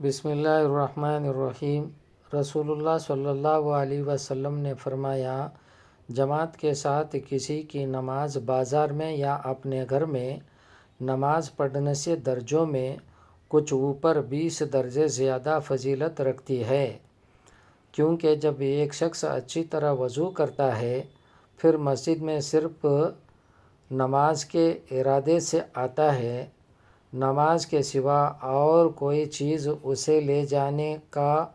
بسم اللہ الرحمن الرحیم۔ رسول اللہ صلی اللہ علیہ وسلم نے فرمایا، جماعت کے ساتھ کسی کی نماز بازار میں یا اپنے گھر میں نماز پڑھنے سے درجوں میں کچھ اوپر 20 درجے زیادہ فضیلت رکھتی ہے، کیونکہ جب ایک شخص اچھی طرح وضو کرتا ہے پھر مسجد میں صرف نماز کے ارادے سے آتا ہے، نماز کے سوا اور کوئی چیز اسے لے جانے کا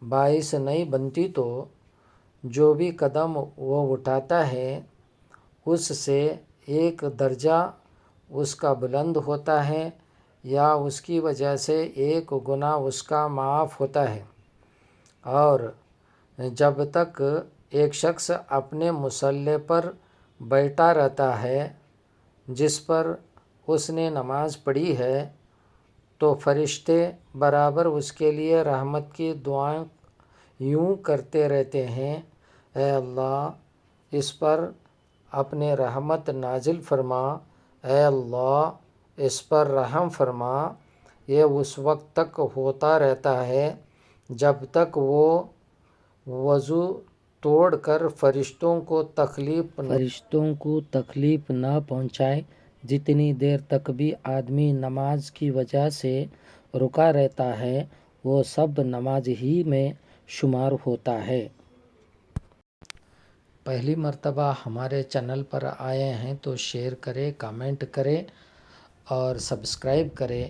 باعث نہیں بنتی تو جو بھی قدم وہ اٹھاتا ہے اس سے ایک درجہ اس کا بلند ہوتا ہے یا اس کی وجہ سے ایک گناہ اس کا معاف ہوتا ہے۔ اور جب تک ایک شخص اپنے مصلی پر بیٹھا رہتا ہے جس پر اس نے نماز پڑھی ہے تو فرشتے برابر اس کے لیے رحمت کی دعائیں یوں کرتے رہتے ہیں، اے اللہ اس پر اپنے رحمت نازل فرما، اے اللہ اس پر رحم فرما۔ یہ اس وقت تک ہوتا رہتا ہے جب تک وہ وضو توڑ کر فرشتوں کو تکلیف نہ پہنچائے۔ جتنی دیر تک بھی آدمی نماز کی وجہ سے رکا رہتا ہے وہ سب نماز ہی میں شمار ہوتا ہے۔ پہلی مرتبہ ہمارے چینل پر آئے ہیں تو شیئر کریں، کامنٹ کریں اور سبسکرائب کریں۔